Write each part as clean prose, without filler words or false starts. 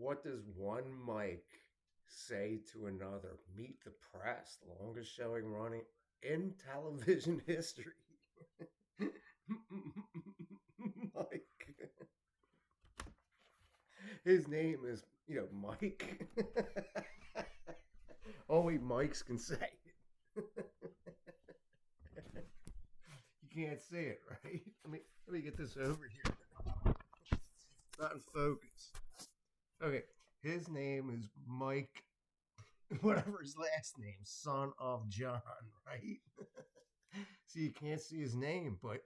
What does one Mike say to another? Meet the Press, the longest showing running in television history. Mike. His name is, Mike. Only Mikes can say it. You can't see it, right? Let me get this over here. It's not in focus. Okay, his name is Mike, whatever his last name, son of John, right? So you can't see his name, but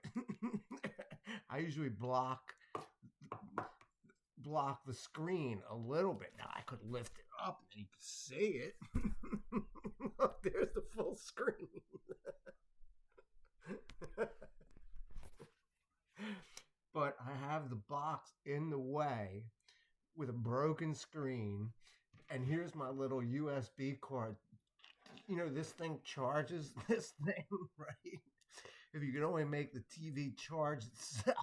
I usually block the screen a little bit. Now I could lift it up and you could see it. Look, there's the full screen. But I have the box in the way with a broken screen, and here's my little USB card. This thing charges this thing, right? If you can only make the TV charge itself,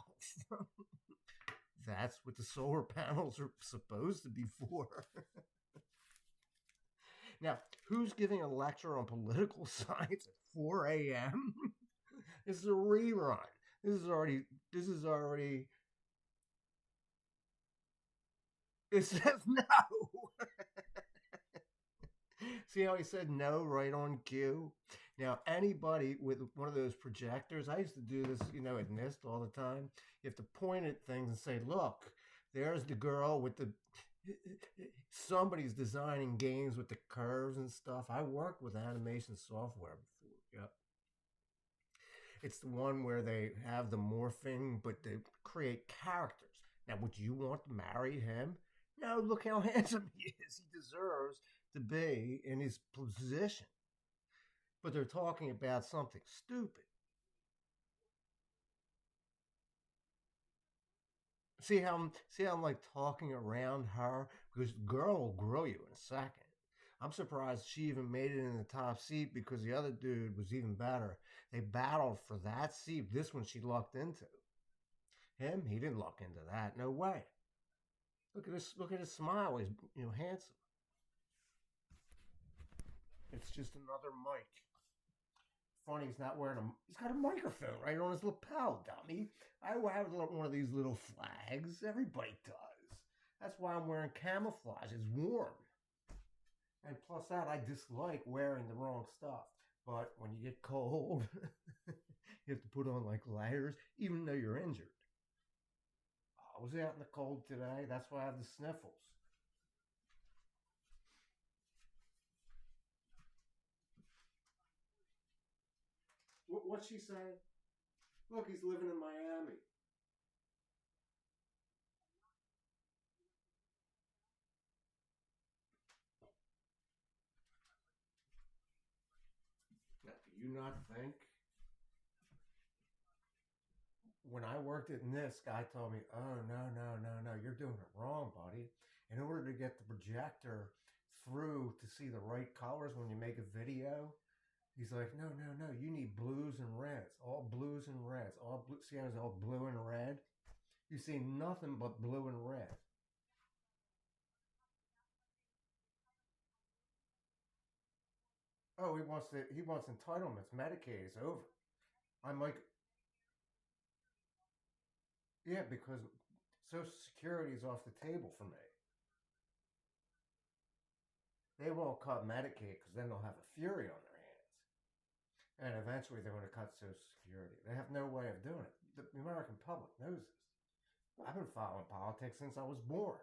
that's what the solar panels are supposed to be for. Now, who's giving a lecture on political science at 4 a.m.? This is a rerun. This is already. It says no. See how he said no right on cue? Now, anybody with one of those projectors, I used to do this, at NIST all the time. You have to point at things and say, look, there's the girl with the. Somebody's designing games with the curves and stuff. I worked with animation software before. Yep. It's the one where they have the morphing, but they create characters. Now, would you want to marry him? No, look how handsome he is. He deserves to be in his position. But they're talking about something stupid. See how I'm like talking around her? Because the girl will grow you in a second. I'm surprised she even made it in the top seat because the other dude was even better. They battled for that seat. This one she lucked into. Him, he didn't luck into that. No way. Look at this. Look at his smile. He's handsome. It's just another mic. Funny, he's not wearing a. He's got a microphone right on his lapel, dummy. I have one of these little flags. Everybody does. That's why I'm wearing camouflage. It's warm. And plus that, I dislike wearing the wrong stuff. But when you get cold, you have to put on like layers, even though you're injured. I was out in the cold today. That's why I have the sniffles. What's she saying? Look, he's living in Miami. Now, do you not think? When I worked at NIST, guy told me, "Oh no, you're doing it wrong, buddy. In order to get the projector through to see the right colors when you make a video, he's like, no, you need blues and reds, all blues and reds, all blue. See how it's all blue and red? You see nothing but blue and red. Oh, he wants entitlements. Medicaid is over. I'm like, yeah, because Social Security is off the table for me. They won't cut Medicaid because then they'll have a fury on their hands. And eventually they're going to cut Social Security. They have no way of doing it. The American public knows this. I've been following politics since I was born.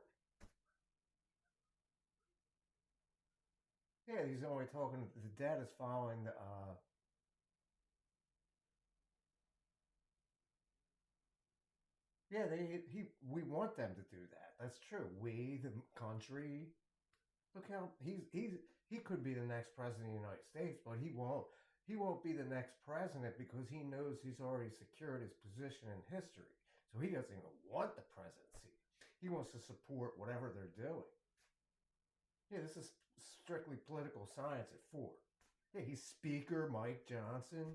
Yeah, he's only talking. The dad is following the. Yeah, we want them to do that. That's true. We, the country. Look how he could be the next president of the United States, but he won't. He won't be the next president because he knows he's already secured his position in history. So he doesn't even want the presidency. He wants to support whatever they're doing. Yeah, this is strictly political science at 4. Yeah, he's Speaker Mike Johnson.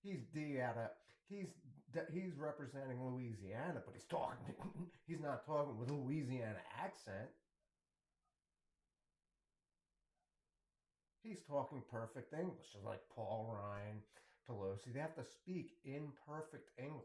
He's D out of he's representing Louisiana, but he's talking. He's not talking with a Louisiana accent. He's talking perfect English, just like Paul Ryan, Pelosi. They have to speak in perfect English.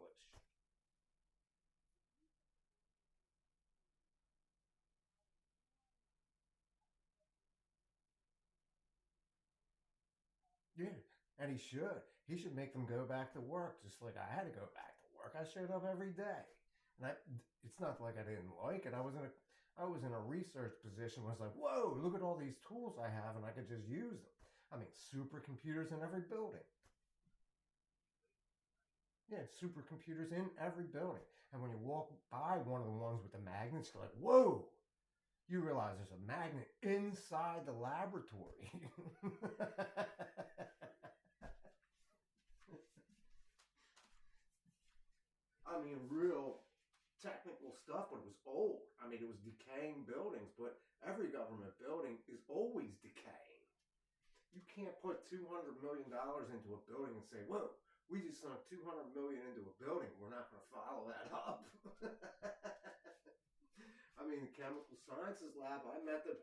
Yeah, and he should. He should make them go back to work, just like I had to go back to work. I showed up every day, and it's not like I didn't like it. I was in a research position where I was like, whoa, look at all these tools I have, and I could just use them. I mean, supercomputers in every building. Yeah, supercomputers in every building. And when you walk by one of the ones with the magnets, you're like, whoa, you realize there's a magnet inside the laboratory. I mean, real technical stuff, but it was old. I mean, it was decaying buildings, but every government building is always decaying. You can't put $200 million into a building and say, whoa, we just sunk 200 million into a building. We're not going to follow that up. I mean, the chemical sciences lab, I met the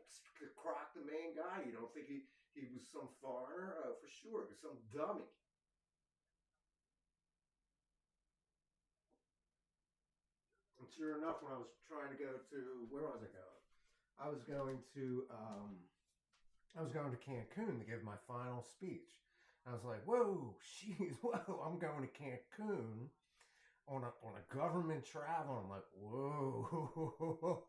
Croc, the main guy. You don't think he was some foreigner? Oh, for sure. He was some dummy. And sure enough, when I was trying to go to, where was I going? I was going to, I was going to Cancun to give my final speech. I was like, whoa, jeez, whoa, I'm going to Cancun on a government travel. I'm like, whoa.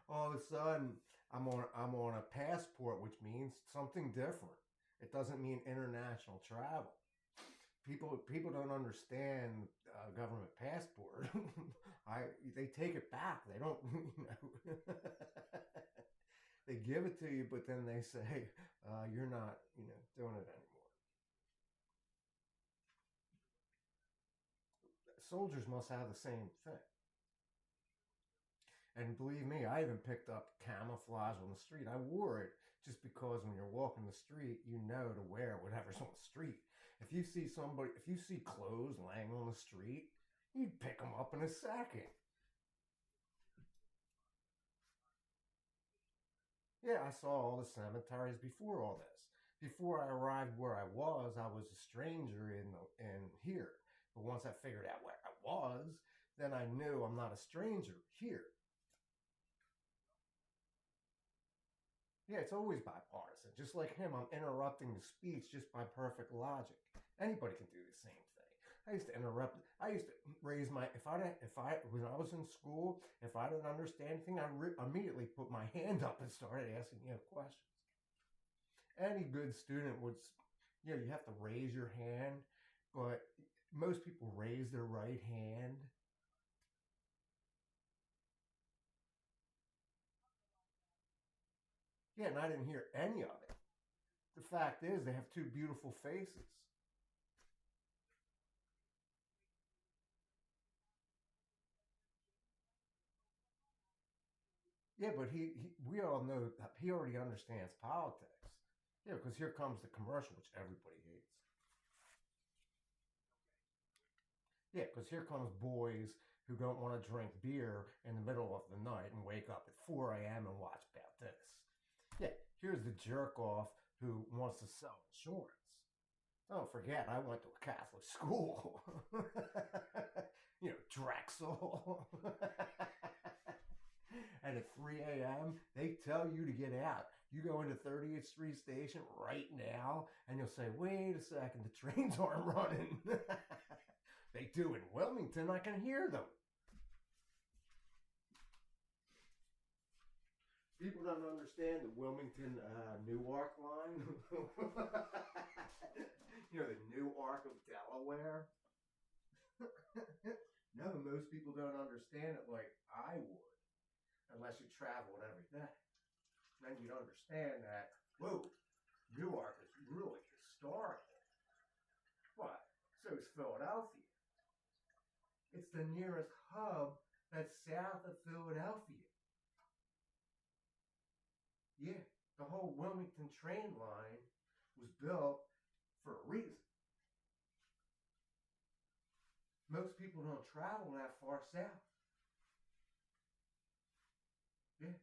All of a sudden, I'm on a passport, which means something different. It doesn't mean international travel. People don't understand government passport. I They take it back. They don't, they give it to you, but then they say you're not, doing it anymore. Soldiers must have the same thing. And believe me, I even picked up camouflage on the street. I wore it just because when you're walking the street, you know to wear whatever's on the street. If you see clothes laying on the street, you'd pick them up in a second. Yeah, I saw all the cemeteries before all this. Before I arrived where I was a stranger in here. But once I figured out where I was, then I knew I'm not a stranger here. Yeah, it's always bipartisan. Just like him, I'm interrupting the speech just by perfect logic. Anybody can do the same thing. I used to interrupt. I used to raise my if I when I was in school, if I didn't understand anything, immediately put my hand up and started asking questions. Any good student would, you have to raise your hand, but most people raise their right hand. Yeah, and I didn't hear any of it. The fact is, they have two beautiful faces. Yeah, but we all know that he already understands politics. Yeah, because here comes the commercial, which everybody hates. Yeah, because here comes boys who don't want to drink beer in the middle of the night and wake up at 4 a.m. and watch about this. Yeah, here's the jerk off who wants to sell insurance. Don't forget, I went to a Catholic school. Drexel. And at 3 a.m., they tell you to get out. You go into 30th Street Station right now, and you'll say, wait a second, the trains aren't running. They do in Wilmington. I can hear them. People don't understand the Wilmington Newark line. The Newark of Delaware. No, most people don't understand it like I would, unless you travel it every day. Then you'd understand that, whoa, Newark is really historical. But so is Philadelphia. It's the nearest hub that's south of Philadelphia. Yeah, the whole Wilmington train line was built for a reason. Most people don't travel that far south. Yeah,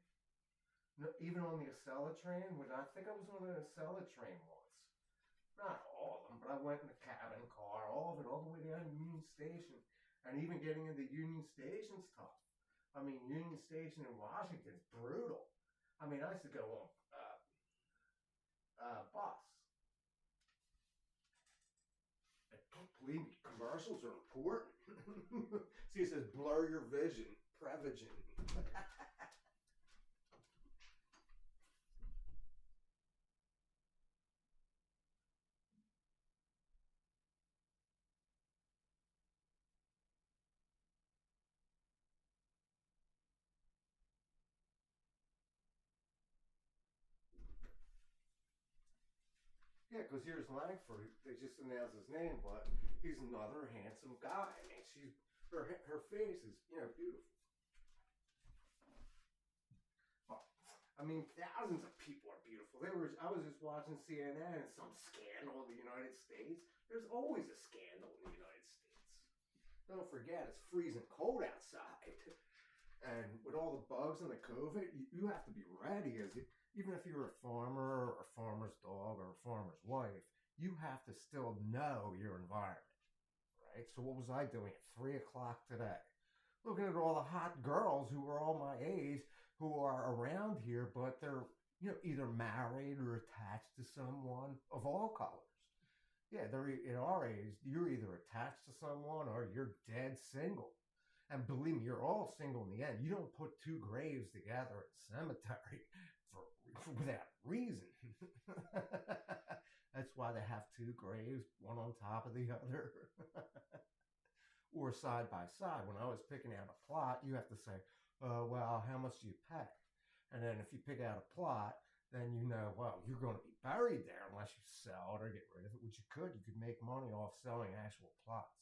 Even on the Acela train, when I think I was on an Acela train once. Not all of them, but I went in the cabin car, all of it, all the way down to Union Station. And even getting into Union Station's tough. I mean, Union Station in Washington's brutal. I mean, I used to go on bus. Believe me, commercials are important. See, it says blur your vision, Prevagen. Yeah, because here's Langford. They just announced his name, but he's another handsome guy. I mean, her face is beautiful. Well, I mean, thousands of people are beautiful. I was just watching CNN and some scandal in the United States. There's always a scandal in the United States. Don't forget, it's freezing cold outside. And with all the bugs and the COVID, you have to be ready. Even if you're a farmer or a farmer's dog or a farmer's wife, you have to still know your environment, right? So what was I doing at 3 o'clock today? Looking at all the hot girls who are all my age who are around here, but they're either married or attached to someone of all colors. Yeah, they're in our age. You're either attached to someone or you're dead single. And believe me, you're all single in the end. You don't put two graves together at a cemetery without reason. That's why they have two graves, one on top of the other. Or side by side. When I was picking out a plot, you have to say, well, how much do you pay? And then if you pick out a plot, then well, you're going to be buried there unless you sell it or get rid of it, which you could. You could make money off selling actual plots.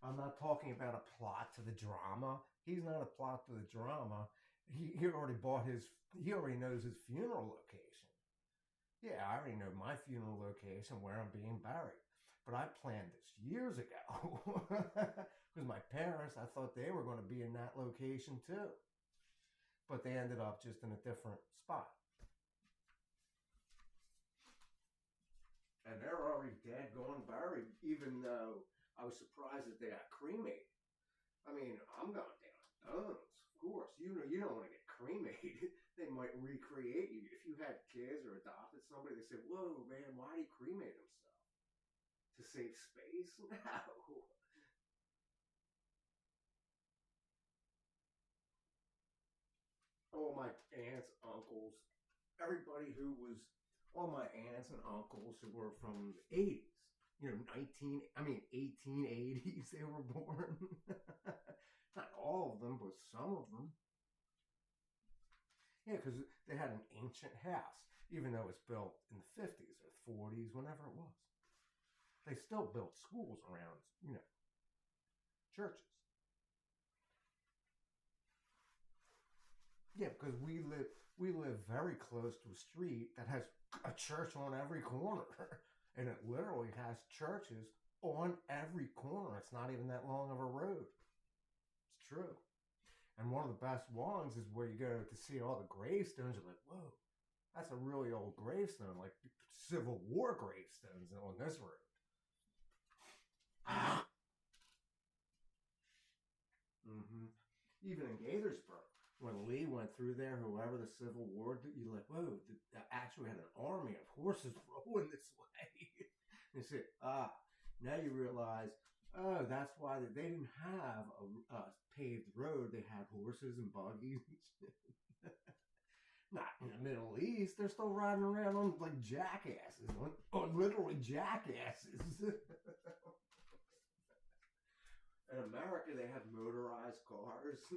I'm not talking about a plot to the drama. He's not a plot to the drama. He already he already knows his funeral location. Yeah, I already know my funeral location where I'm being buried. But I planned this years ago. Because my parents, I thought they were going to be in that location too. But they ended up just in a different spot. And they're already dead, gone buried, even though I was surprised that they got cremated. I mean, I'm going down guns, of course. You don't want to get cremated. They might recreate you. If you had kids or adopted somebody, they say, whoa, man, why did he cremate himself? To save space? No. All my aunts, uncles, everybody who was, all my aunts and uncles who were from the 80s. 1880s they were born. Not all of them, but some of them. Yeah, because they had an ancient house, even though it was built in the 50s or 40s, whenever it was. They still built schools around, churches. Yeah, because we live very close to a street that has a church on every corner. And it literally has churches on every corner. It's not even that long of a road. It's true. And one of the best ones is where you go to see all the gravestones. You're like, whoa, that's a really old gravestone, like Civil War gravestones on this road. Mm-hmm. Even in Gaithersburg, when Lee went through there, whoever the Civil War, you're like, whoa, actually had an army of horses rolling this way. You say, now you realize, that's why they didn't have a paved road. They had horses and buggies and shit. Not in the Middle East. They're still riding around on like jackasses, on literally jackasses. In America, they have motorized cars.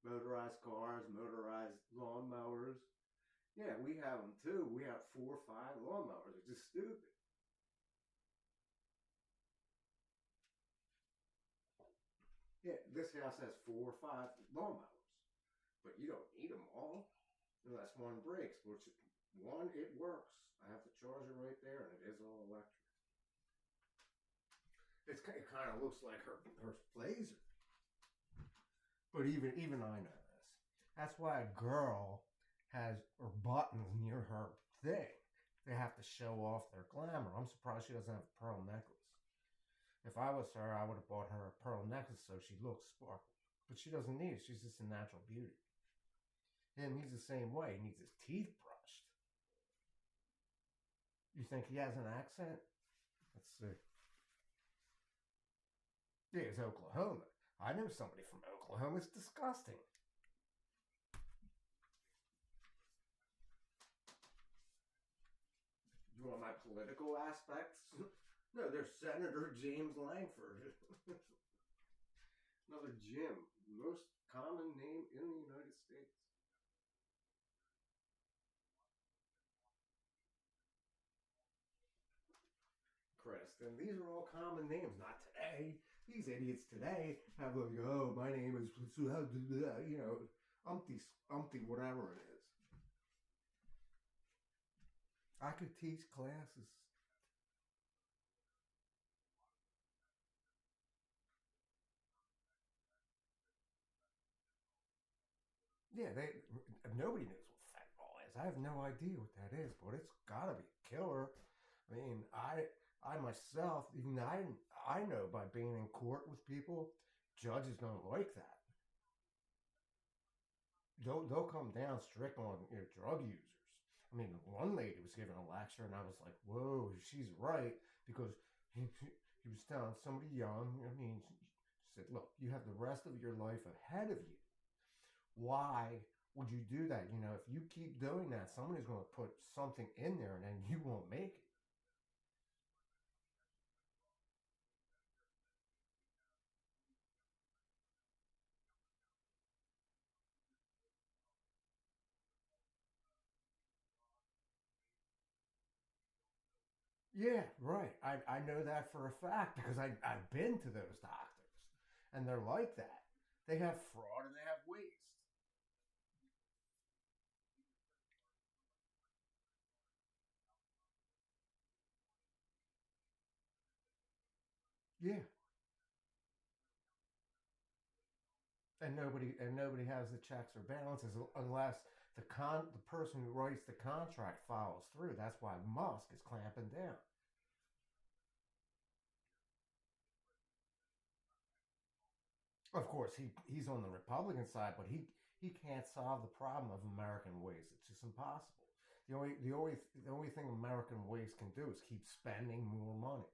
Motorized cars, motorized lawnmowers. Yeah, we have them too. We have 4 or 5 lawnmowers. It's just stupid. Yeah, this house has 4 or 5 lawnmowers, but you don't need them all unless one breaks. Which one, it works. I have the charger right there, and it is all electric. It kind of looks like her Blazer. But even I know this. That's why a girl has her buttons near her thing. They have to show off their glamour. I'm surprised she doesn't have a pearl necklace. If I was her, I would have bought her a pearl necklace so she looks sparkly. But she doesn't need it. She's just a natural beauty. Him, he's the same way. He needs his teeth brushed. You think he has an accent? Let's see. Yeah, it's Oklahoma. I know somebody from Oklahoma. It's disgusting. You want my political aspects? No, there's Senator James Langford. Another Jim. Most common name in the United States. Creston. These are all common names. Not today. These idiots today have like, oh, my name is, you know, Umpty, Umpty, whatever it is. I could teach classes. Yeah, they nobody knows what fentanyl is. I have no idea what that is, but it's gotta be a killer. I mean, I myself, even I know by being in court with people, judges don't like that. They'll come down strict on drug users. I mean, one lady was giving a lecture, and I was like, "Whoa, she's right," because he was telling somebody young. I mean, she said, "Look, you have the rest of your life ahead of you. Why would you do that? You know, if you keep doing that, somebody's going to put something in there, and then you won't make it." Yeah, right. I know that for a fact because I've been to those doctors, and they're like that. They have fraud and they have waste. Yeah, and nobody has the checks or balances unless the person who writes the contract follows through. That's why Musk is clamping down. Of course, he's on the Republican side, but he can't solve the problem of American waste. It's just impossible. The only thing American waste can do is keep spending more money.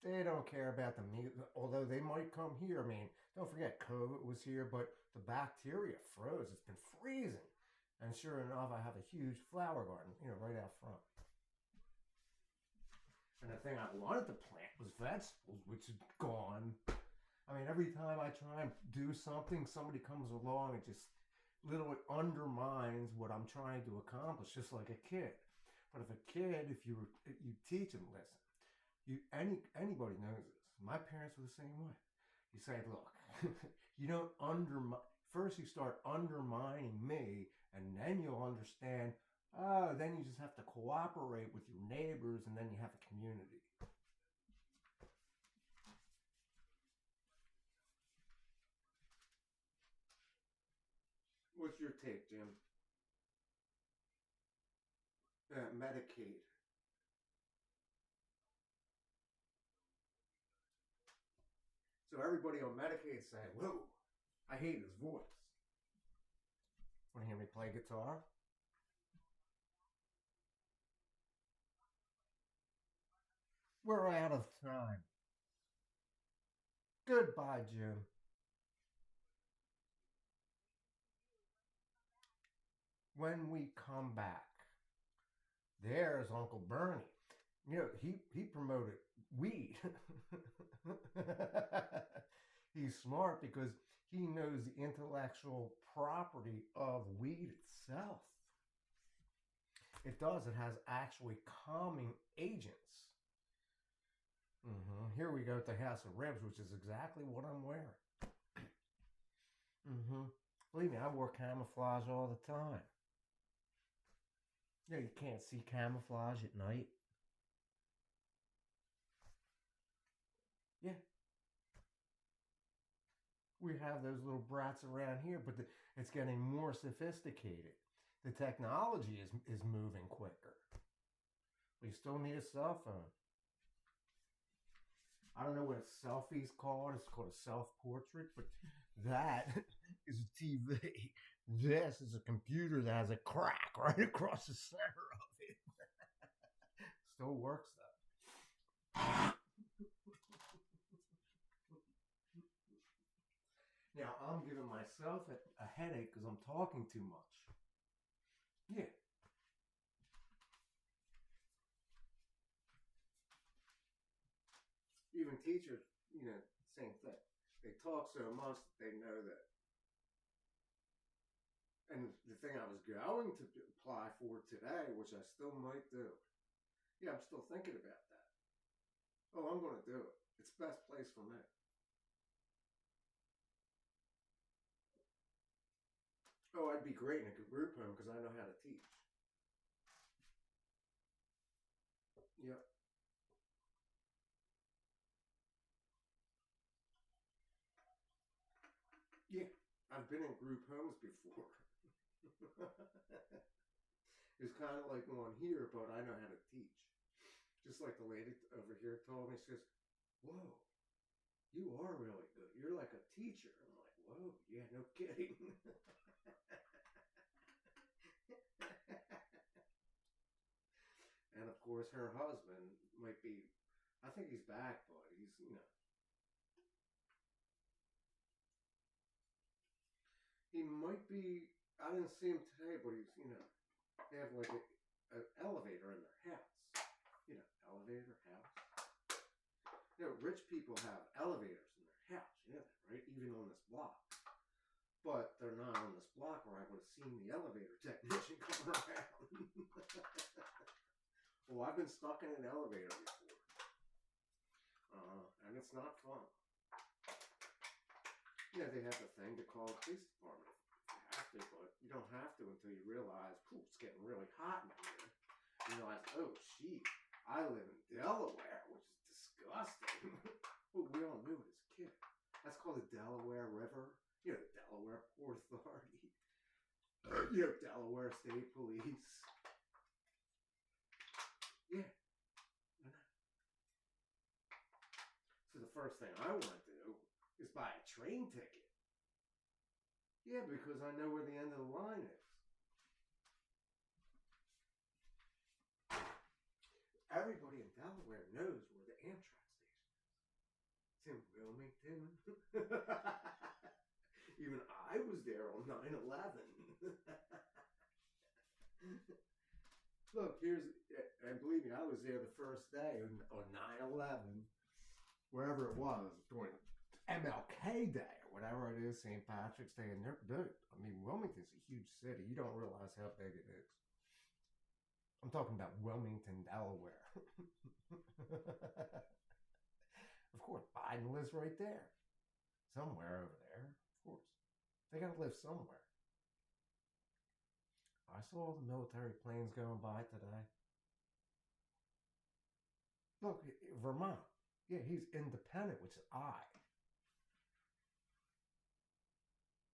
They don't care about the meat, although they might come here. I mean, don't forget COVID was here, but the bacteria froze. It's been freezing, and sure enough, I have a huge flower garden, right out front. And the thing I wanted to plant was vegetables, which is gone. I mean, every time I try and do something, somebody comes along and just literally undermines what I'm trying to accomplish, just like a kid. But if a kid, if you teach them, listen, anybody knows this. My parents were the same way. You say, look, you don't undermine. First, you start undermining me, and then you'll understand. Oh, then you just have to cooperate with your neighbors, and then you have a community. What's your take, Jim? Medicaid. So everybody on Medicaid is saying, "Whoa, I hate his voice." Want to hear me play guitar? We're out of time. Goodbye, Jim. When we come back, there's Uncle Bernie. He promoted weed. He's smart because he knows the intellectual property of weed itself. It does. It has actually calming agents. Here we go at the House of Ribs, which is exactly what I'm wearing. Believe me, I wore camouflage all the time. You can't see camouflage at night. We have those little brats around here, but it's getting more sophisticated. The technology is moving quicker. We still need a cell phone. I don't know what a selfie's called. It's called a self-portrait, but that is a TV. This is a computer that has a crack right across the center of it. Still works though. Now I'm giving myself a headache because I'm talking too much. Yeah. Even teachers, same thing. They talk so much that they know that. And the thing I was going to apply for today, which I still might do. Yeah, I'm still thinking about that. Oh, I'm going to do it. It's the best place for me. Oh, I'd be great in a group home because I know how to teach. Yep. Yeah, I've been in group homes before. It's kind of like on here, but I know how to teach. Just like the lady over here told me, she says, "Whoa, you are really good. You're like a teacher." I'm like, "Whoa, yeah, no kidding." And of course, her husband might be, I think he's back, but he might be, I didn't see him today, but they have like an elevator in their house. Elevator, house. Rich people have elevators in their house. You know that, right? Even on this block. But they're not on this block where I would have seen the elevator technician come around. Well, I've been stuck in an elevator before. And it's not fun. They have the thing to call the police department if you have to, but you don't have to until you realize, it's getting really hot in here. You realize, oh, gee, I live in Delaware, which is disgusting. Well, we all knew it as kids. That's called the Delaware River. The Delaware Port Authority. Delaware State Police. Yeah. So the first thing I want to do is buy a train ticket. Yeah, because I know where the end of the line is. Everybody in Delaware knows where the Amtrak station is. It's in Wilmington. Even I was there on 9/11. Look, and believe me, I was there the first day on 9/11, wherever it was, during MLK Day or whatever it is, St. Patrick's Day. And Wilmington's a huge city. You don't realize how big it is. I'm talking about Wilmington, Delaware. Of course, Biden lives right there. Somewhere over there, of course. They gotta live somewhere. I saw all the military planes going by today. Look, Vermont. Yeah, he's independent, which is I.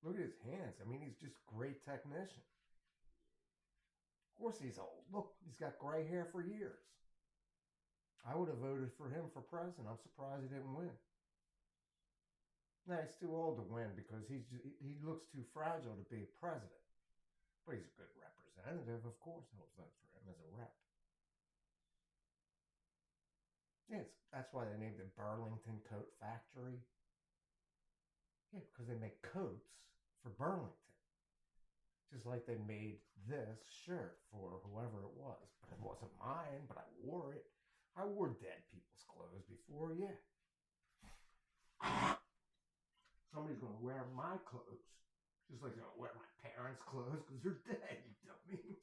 Look at his hands. He's just a great technician. Of course he's old. Look, he's got gray hair for years. I would have voted for him for president. I'm surprised he didn't win. No, he's too old to win because he looks too fragile to be president. But he's a good representative, of course. I would vote for him as a rep. Yeah, that's why they named it Burlington Coat Factory. Yeah, because they make coats for Burlington. Just like they made this shirt for whoever it was. But it wasn't mine, but I wore it. I wore dead people's clothes before, yeah. Somebody's going to wear my clothes. Just like they're going to wear my parents' clothes because they're dead, you dummy.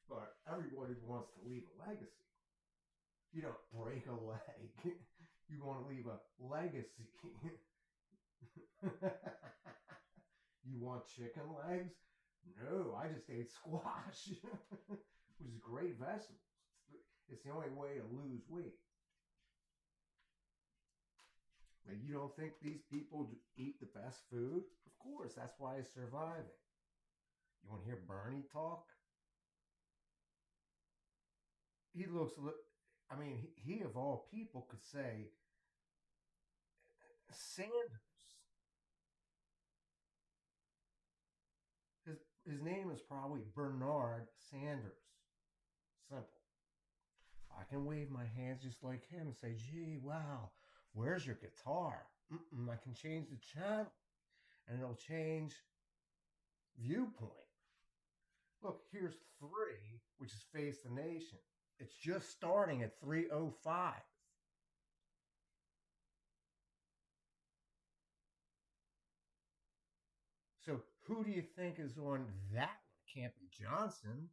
But everybody wants to leave a legacy. You don't break a leg. You want to leave a legacy. You want chicken legs? No, I just ate squash, which is great vegetables. It's the only way to lose weight. You don't think these people eat the best food? Of course, that's why it's surviving. You want to hear Bernie talk? He looks, I mean, he of all people could say, Sanders. His name is probably Bernard Sanders. Simple. I can wave my hands just like him and say, gee, wow, where's your guitar? I can change the channel and it'll change viewpoint. Look, here's 3, which is Face the Nation. It's just starting at 3:05. So who do you think is on that one? Can't be Johnson.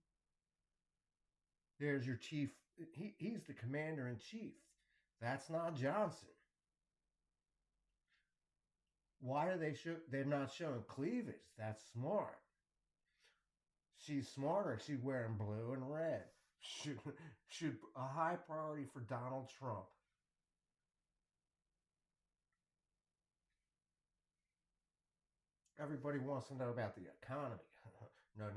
There's your chief. He's the commander in chief. That's not Johnson. Why are they're not showing cleavage? That's smart. She's smarter. She's wearing blue and red. Should a high priority for Donald Trump. Everybody wants to know about the economy. No.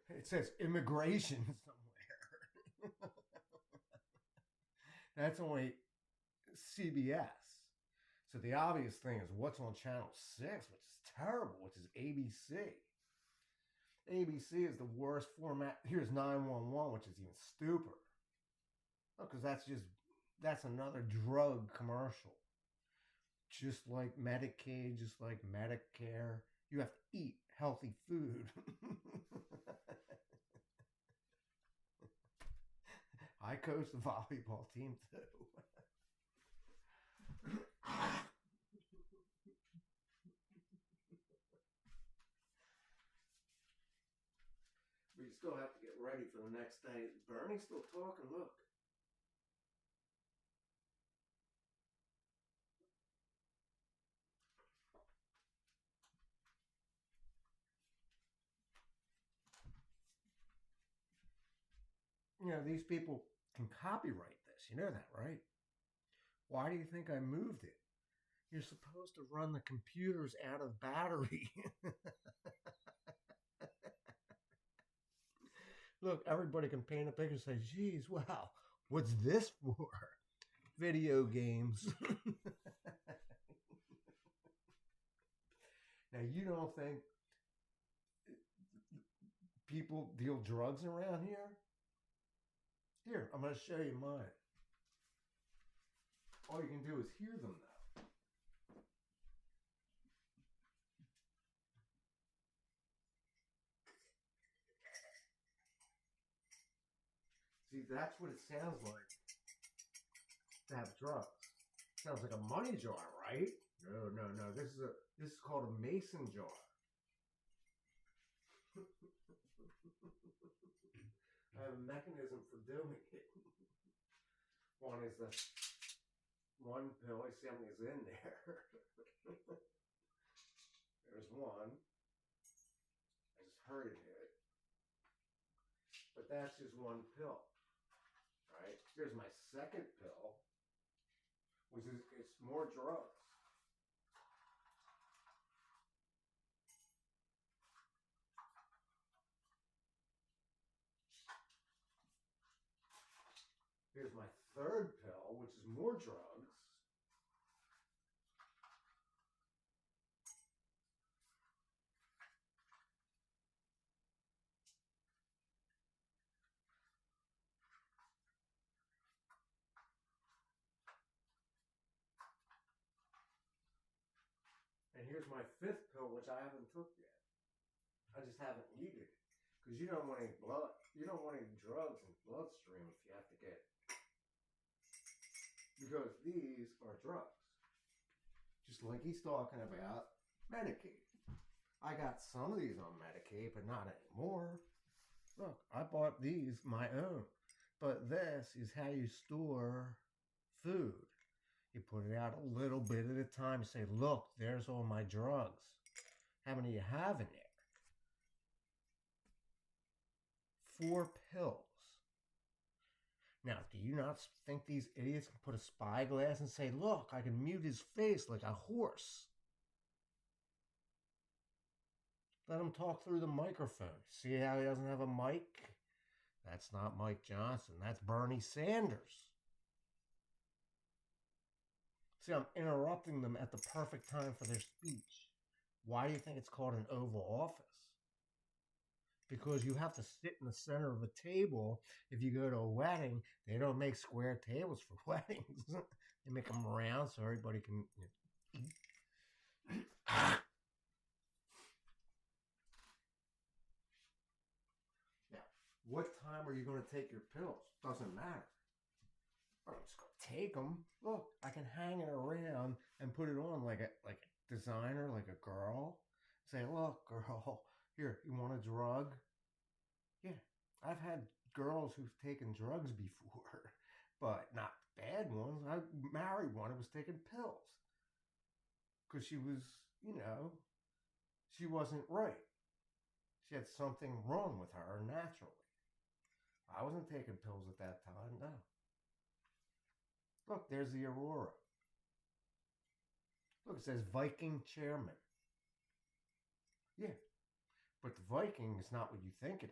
It says immigration somewhere. That's only CBS. So the obvious thing is what's on Channel 6, which is terrible, which is ABC. ABC is the worst format. Here's 911, which is even stupider. Because that's another drug commercial. Just like Medicaid, just like Medicare, you have to eat healthy food. I coach the volleyball team too. We still have to get ready for the next day. Bernie's still talking. Look. These people can copyright this. You know that, right? Why do you think I moved it? You're supposed to run the computers out of battery. Look, everybody can paint a picture and say, geez, wow, what's this for? Video games. Now, you don't think people deal drugs around here? Here, I'm going to show you mine. All you can do is hear them, though. See, that's what it sounds like to have drugs. Sounds like a money jar, right? No. This is called a mason jar. I have a mechanism for doing it. One is the one pill. I see how many's in there. There's one. I just heard it hit. But that's just one pill. Right? Here's my second pill, which is it's more drugs. Here's my third pill, which is more drugs. And here's my fifth pill, which I haven't took yet. I just haven't needed it. Because you don't want any blood. You don't want any drugs in the bloodstream if you have to get. Because these are drugs. Just like he's talking about Medicaid. I got some of these on Medicaid, but not anymore. Look, I bought these my own. But this is how you store food. You put it out a little bit at a time. You say, look, there's all my drugs. How many you have in there? 4 pills. Now, do you not think these idiots can put a spyglass and say, look, I can mute his face like a horse? Let him talk through the microphone. See how he doesn't have a mic? That's not Mike Johnson. That's Bernie Sanders. See, I'm interrupting them at the perfect time for their speech. Why do you think it's called an Oval Office? Because you have to sit in the center of a table. If you go to a wedding, they don't make square tables for weddings. They make them round so everybody can eat. Now, what time are you going to take your pills? Doesn't matter. I'm just going to take them. Look, I can hang it around and put it on like a designer, like a girl. Say, look, girl, here, you want a drug? Yeah, I've had girls who've taken drugs before, but not bad ones. I married one who was taking pills because she was, she wasn't right. She had something wrong with her naturally. I wasn't taking pills at that time, no. Look, there's the Aurora. Look, it says Viking chairman. Yeah, but the Viking is not what you think it is.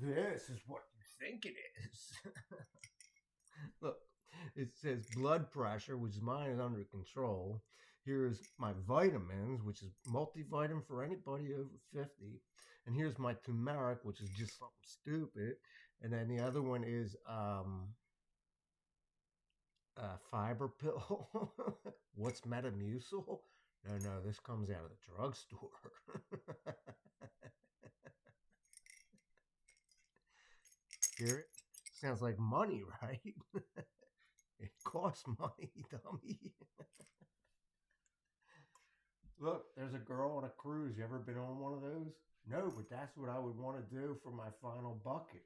This is what you think it is. Look, it says blood pressure, which is mine is under control. Here's my vitamins, which is multivitamin for anybody over 50. And here's my turmeric, which is just something stupid. And then the other one is fiber pill. What's Metamucil? No, this comes out of the drugstore. Hear it? Sounds like money, right? It costs money, dummy. Look, there's a girl on a cruise. You ever been on one of those? No, but that's what I would want to do for my final bucket.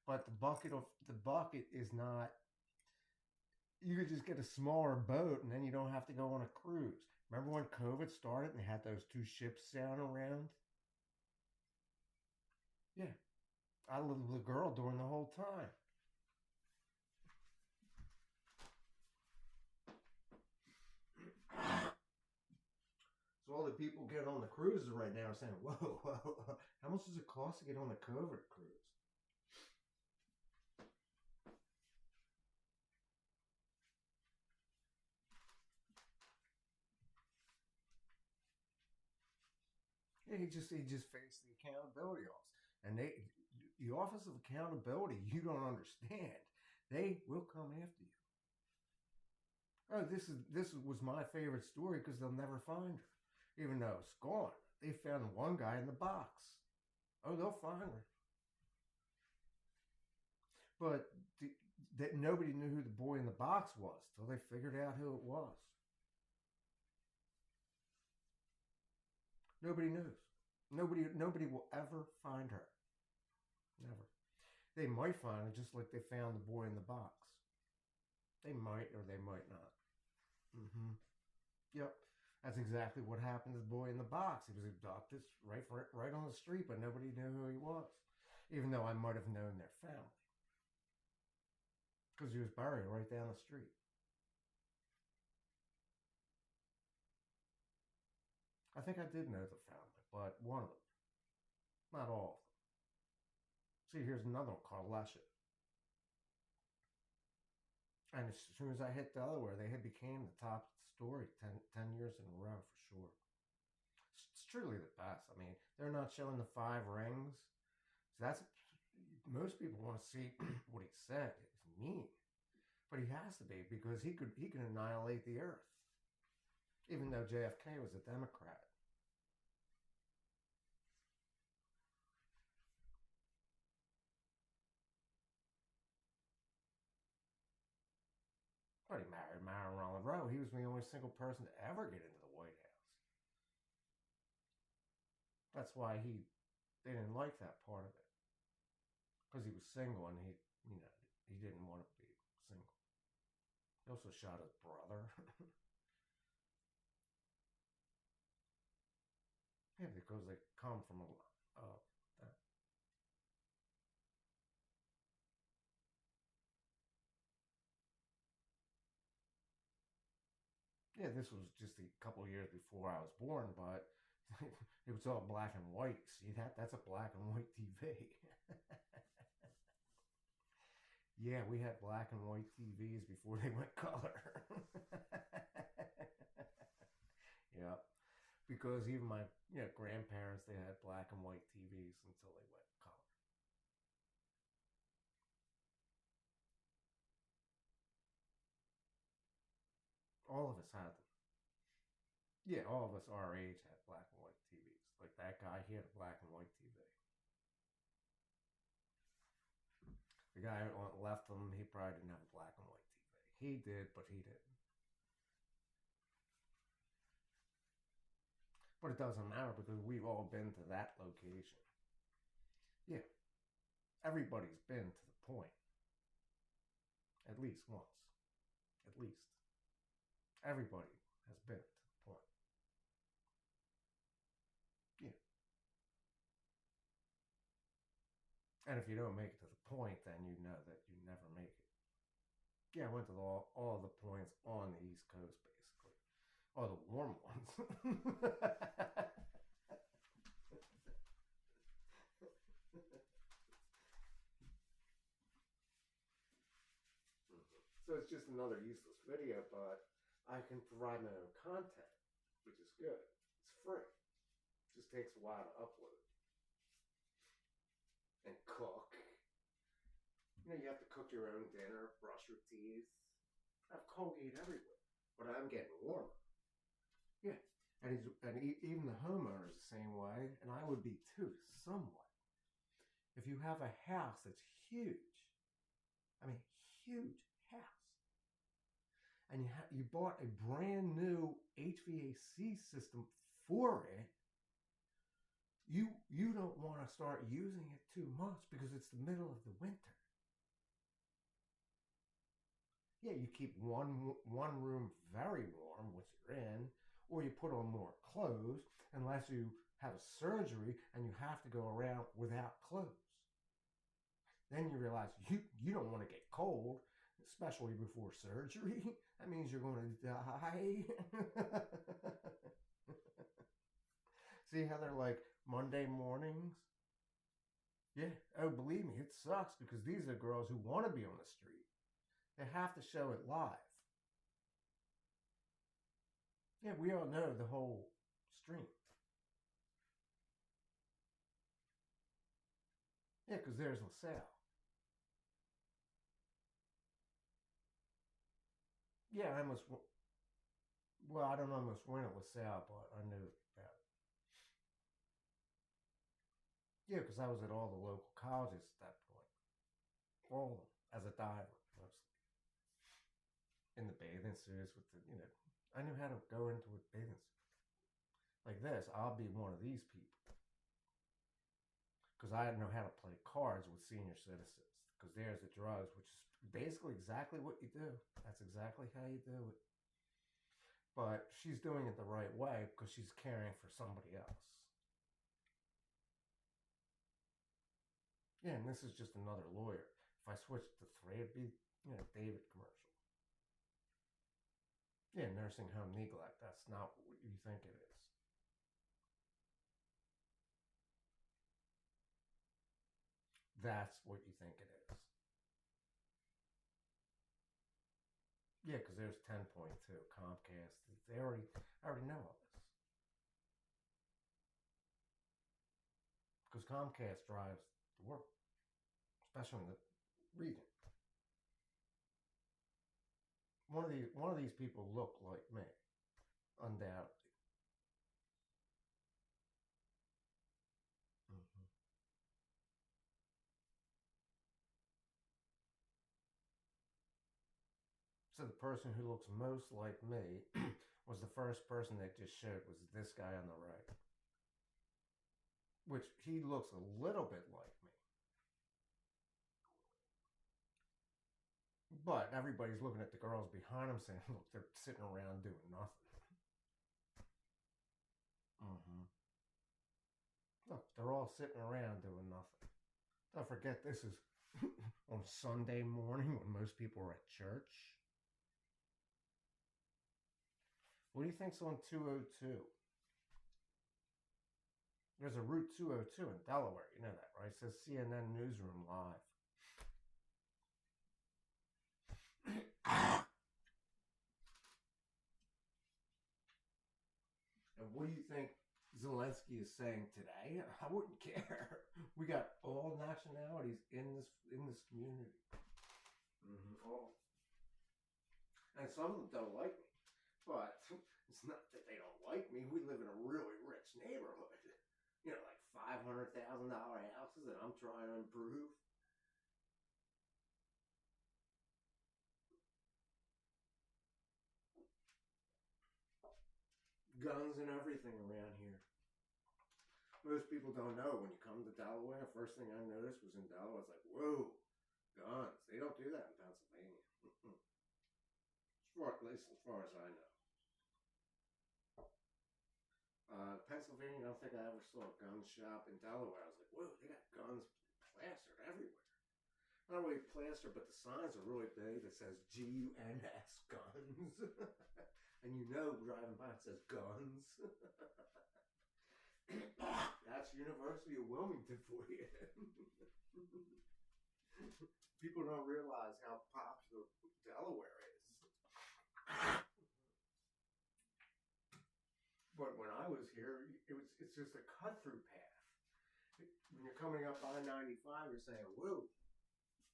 But the bucket is not. You could just get a smaller boat, and then you don't have to go on a cruise. Remember when COVID started and they had those two ships sailing around? Yeah, I lived with a girl during the whole time. So all the people getting on the cruises right now are saying, whoa, how much does it cost to get on a COVID cruise? Yeah, he just faced the accountability office. And the Office of Accountability, you don't understand. They will come after you. Oh, this was my favorite story because they'll never find her. Even though it's gone. They found one guy in the box. Oh, they'll find her. But that nobody knew who the boy in the box was till they figured out who it was. Nobody knows. Nobody will ever find her. Never. They might find her just like they found the boy in the box. They might or they might not. Mm-hmm. Yep. That's exactly what happened to the boy in the box. He was abducted right on the street, but nobody knew who he was. Even though I might have known their family. Because he was buried right down the street. I think I did know the family, but one of them. Not all of them. See, here's another one called Lesha. And as soon as I hit Delaware, they had became the top story 10 years in a row for sure. It's truly the best. I mean, they're not showing the 5 rings. So that's most people want to see what he said. It's mean, but he has to be because he could annihilate the earth, even though JFK was a Democrat. But he married Marilyn Monroe. He was the only single person to ever get into the White House. That's why they didn't like that part of it because he was single and he didn't want to be single. He also shot his brother. Yeah, because they come from this was just a couple of years before I was born, but it was all black and white. See that's a black and white TV. Yeah, we had black and white TVs before they went color. Yeah, because even my grandparents, they had black and white TVs until they went color. All of us had them. Yeah, all of us our age had black and white TVs. Like that guy, he had a black and white TV. The guy left them, he probably didn't have a black and white TV. He did, but he didn't. But it doesn't matter because we've all been to that location. Yeah, everybody's been to the point at least once. At least. Everybody has been to the point. Yeah. And if you don't make it to the point, then you know that you never make it. Yeah, I went to all the points on the East Coast, basically. All the warm ones. So it's just another useless video, but I can provide my own content, which is good. It's free. It just takes a while to upload and cook. You have to cook your own dinner, brush your teeth. I have Colgate everywhere, but I'm getting warmer. Yeah, and even the homeowner is the same way, and I would be too, somewhat. If you have a house that's huge, I mean, huge house, and you bought a brand new HVAC system for it, you don't want to start using it too much because it's the middle of the winter. Yeah, you keep one room very warm, which you're in, or you put on more clothes unless you have a surgery and you have to go around without clothes. Then you realize you don't want to get cold, especially before surgery. That means you're going to die. See how they're like Monday mornings? Yeah. Oh, believe me, it sucks because these are girls who want to be on the street. They have to show it live. Yeah, we all know the whole stream. Yeah, because there's LaSalle. Yeah, I almost. Well, I don't almost went at LaSalle, but I knew that. Yeah, because I was at all the local colleges at that point. All of them, as a diver, mostly. In the bathing suits with the. I knew how to go into a bathing suit. Like this, I'll be one of these people. Because I know how to play cards with senior citizens. Because there's the drugs, which is basically exactly what you do. That's exactly how you do it. But she's doing it the right way because she's caring for somebody else. Yeah, and this is just another lawyer. If I switch to 3, it'd be, David commercial. Yeah, nursing home neglect. That's not what you think it is. That's what you think it is. Yeah, because there's 10.2 Comcast. I already know all this. Because Comcast drives the world, especially in the region. One of these people look like me, undoubtedly. Mm-hmm. So the person who looks most like me was the first person they just showed was this guy on the right, which he looks a little bit like me. But everybody's looking at the girls behind them saying, look, they're sitting around doing nothing. Mm-hmm. Look, they're all sitting around doing nothing. Don't forget, this is on Sunday morning when most people are at church. What do you think's on 202? There's a Route 202 in Delaware. You know that, right? It says CNN Newsroom Live. And what do you think Zelensky is saying today? I wouldn't care. We got all nationalities in this community. All. And some of them don't like me. But it's not that they don't like me. We live in a really rich neighborhood. You know, like $500,000 houses that I'm trying to improve. Guns and everything around here. Most people don't know when you come to Delaware. First thing I noticed was in Delaware. It's like, whoa, guns. They don't do that in Pennsylvania. At least as far as I know. Pennsylvania, I don't think I ever saw a gun shop. In Delaware, I was like, whoa, they got guns plastered everywhere. Not really plastered, but the signs are really big that says GUNS, guns. And you know, driving by, it says guns. That's University of Wilmington for you. People don't realize how popular Delaware is. But when I was here, it's just a cut-through path. When you're coming up I-95, you're saying, whoa,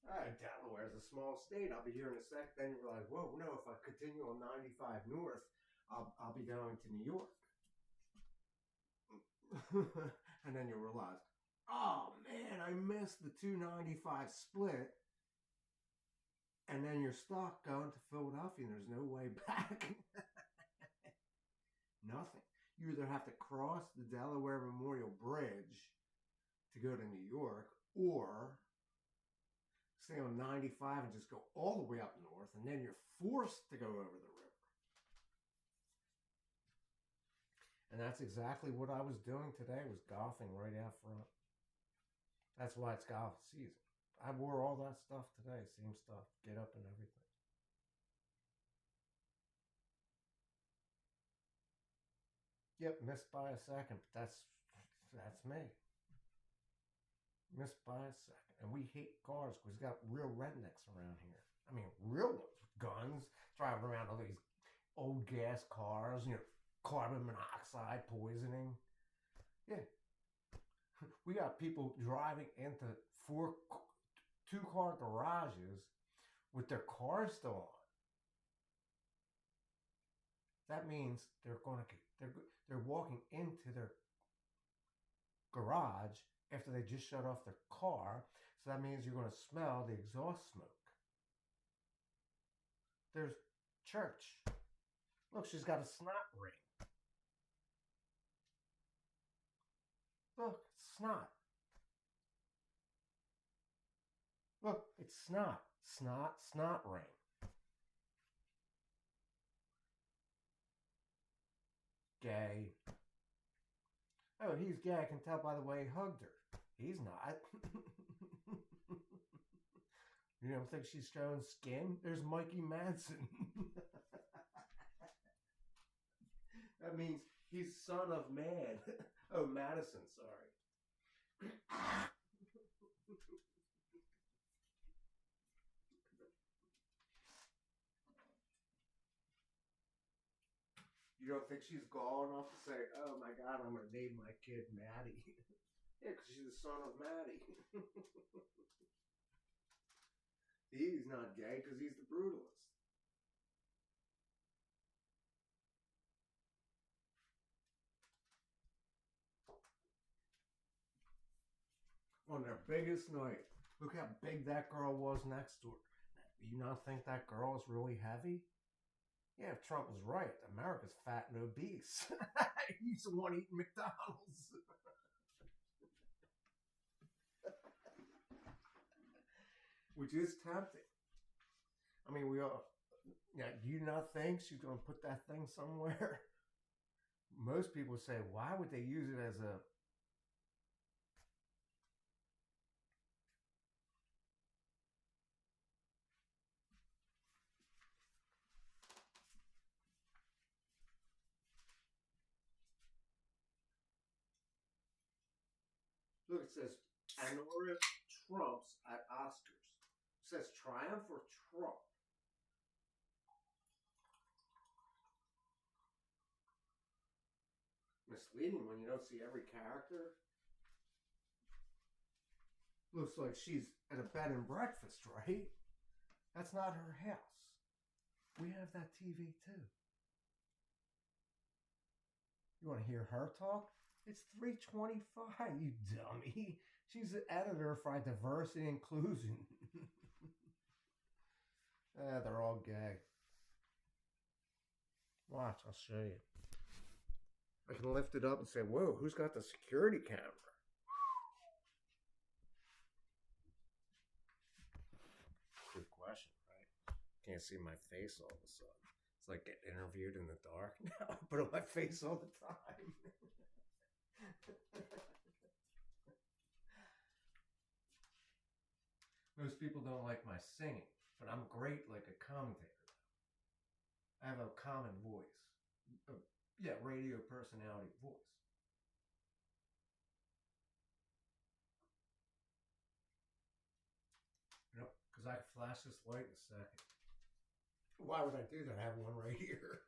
Delaware's a small state. I'll be here in a sec. Then you're like, whoa, no, if I continue on 95 north, I'll be going to New York. And then you realize, oh man, I missed the 295 split. And then you're stuck going to Philadelphia and there's no way back. Nothing. You either have to cross the Delaware Memorial Bridge to go to New York, or stay on 95 and just go all the way up north, and then you're forced to go over the river. And that's exactly what I was doing today, was golfing right out front. That's why it's golf season. I wore all that stuff today, same stuff, get up and everything. Yep, missed by a second, but that's me. Missed by a second. And we hate cars because we got real rednecks around here. I mean, real ones with guns, driving around all these old gas cars, carbon monoxide poisoning. Yeah. We got people driving into two-car garages with their cars still on. That means they're walking into their garage after they just shut off their car. So that means you're going to smell the exhaust smoke. There's Church. Look, she's got a snot ring. Look, it's snot. Look, it's snot. Snot ring. Gay. Oh, he's gay. I can tell by the way he hugged her. He's not. You don't think she's showing skin? There's Mikey Madsen. That means he's son of man. Oh, Madison, sorry. You don't think she's gone enough to say, oh my God, I'm going to name my kid Maddie? Yeah, because she's the son of Maddie. He's not gay because he's the brutalist. On their biggest night, look how big that girl was next door. You not think that girl is really heavy? Yeah, if Trump was right, America's fat and obese. He's the one eating McDonald's. Which is tempting. I mean, we all. Yeah, do you not think she's going to put that thing somewhere? Most people say, why would they use it as a. Look, it says Anora trumps at Oscars. It says triumph or trump. Misleading when you don't see every character. Looks like she's at a bed and breakfast, right? That's not her house. We have that TV too. You want to hear her talk? It's 3:25, you dummy. She's the editor for diversity and inclusion. They're all gay. Watch, I'll show you. I can lift it up and say, whoa, who's got the security camera? Good question, right? Can't see my face all of a sudden. It's like getting interviewed in the dark. Now I put on my face all the time. Most people don't like my singing, but I'm great like a commentator. I have a common voice. Radio personality voice. You know, because I can flash this light in a second. Why would I do that? I have one right here.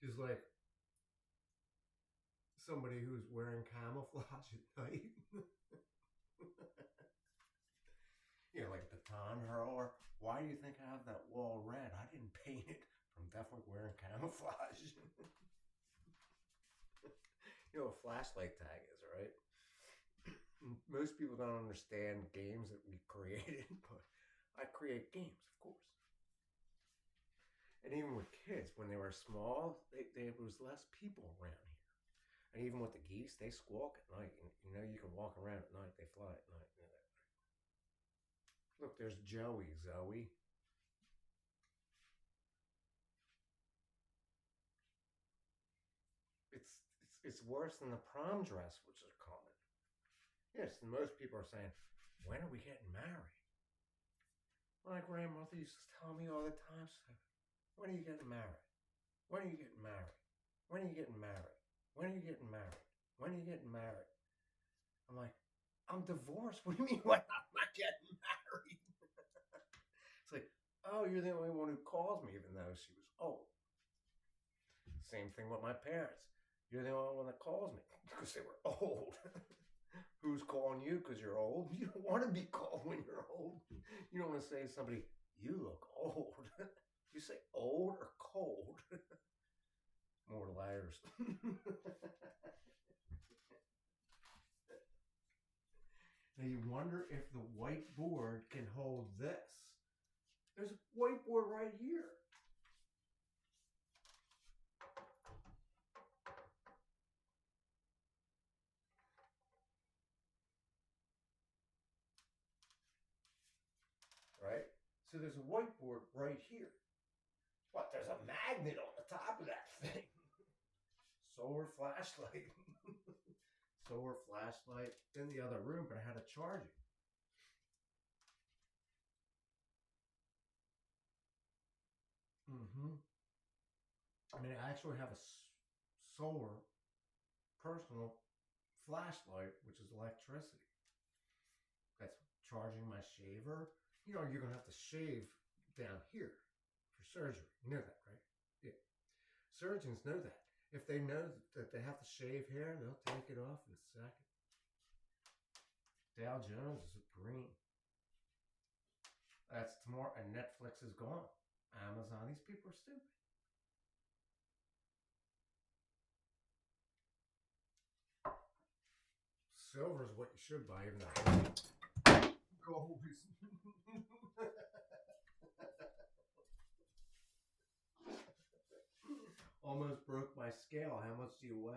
Just like somebody who's wearing camouflage at night. You know, like the baton hurler. Why do you think I have that wall red? I didn't paint it. I'm definitely wearing camouflage. You know what a flashlight tag is, right? Most people don't understand games that we created, but I create games, of course. And even with kids, when they were small, there was less people around here. And even with the geese, they squawk at night. And, you know, you can walk around at night. They fly at night. You know. Look, there's Joey, Zoe. It's worse than the prom dress, which is common. Yes, and most people are saying, when are we getting married? My grandmother used to tell me all the time, when are you getting married? When are you getting married? When are you getting married? When are you getting married? When are you getting married? I'm like, I'm divorced. What do you mean when I'm not getting married? It's like, oh, you're the only one who calls me, even though she was old. Same thing with my parents. You're the only one that calls me because they were old. Who's calling you because you're old? You don't want to be called when you're old. You don't want to say to somebody, you look old. You say old or cold? More letters. Now you wonder if the whiteboard can hold this. There's a whiteboard right here. Right? So there's a whiteboard right here. But there's a magnet on the top of that thing. Solar flashlight. Solar flashlight in the other room, but I had to charge it. I mean, I actually have a solar personal flashlight, which is electricity. That's charging my shaver. You know, you're going to have to shave down here for surgery. You know that, right? Yeah. Surgeons know that. If they know that they have to shave hair, they'll take it off in a second. Dow Jones is green. That's tomorrow, and Netflix is gone. Amazon, these people are stupid. Silver is what you should buy, even though gold is. Almost broke my scale. How much do you weigh?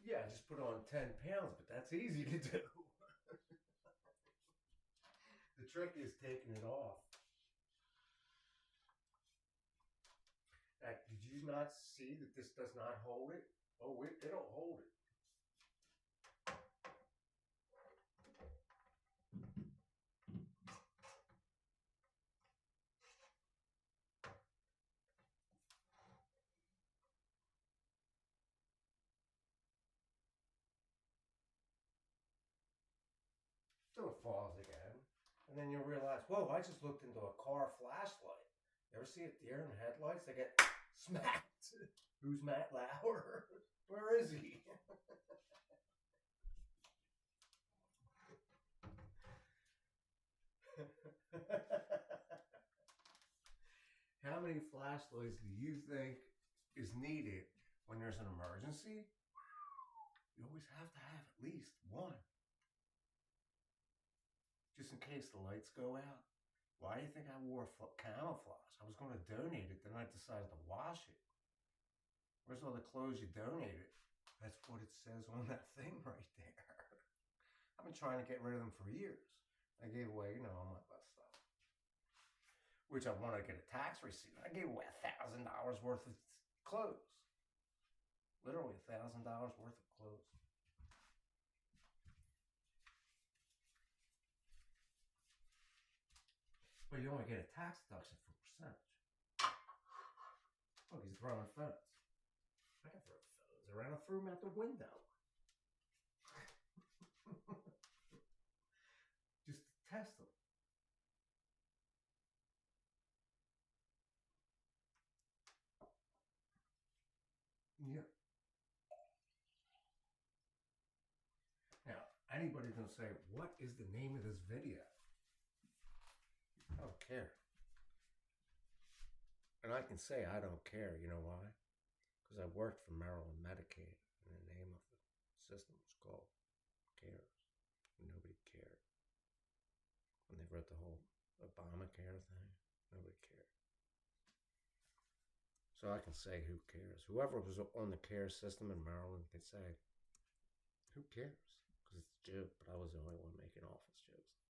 Yeah, just put on 10 pounds, but that's easy to do. The trick is taking it off. Did you not see that this does not hold it? Oh, wait, they don't hold it. falls again. And then you'll realize, whoa, I just looked into a car flashlight. You ever see a deer in the headlights? They get smacked. Who's Matt Lauer? Where is he? How many flashlights do you think is needed when there's an emergency? You always have to have at least one. Just in case the lights go out. Why do you think I wore camouflage? I was going to donate it, then I decided to wash it. Where's all the clothes you donated? That's what it says on that thing right there. I've been trying to get rid of them for years. I gave away, all my best stuff. Which I wanted to get a tax receipt. I gave away $1,000 worth of clothes. Literally $1,000 worth of clothes. But you only get a tax deduction for percentage. Look, he's throwing phones. I can throw phones around. I threw them out the window. Just to test them. Yeah. Now, anybody's going to say, what is the name of this video? I don't care. And I can say I don't care. You know why? Because I worked for Maryland Medicaid, and the name of the system was called CARES. And nobody cared. When they wrote the whole Obamacare thing, nobody cared. So I can say, who cares? Whoever was on the CARES system in Maryland can say, who cares? Because it's a joke, but I was the only one making office jokes.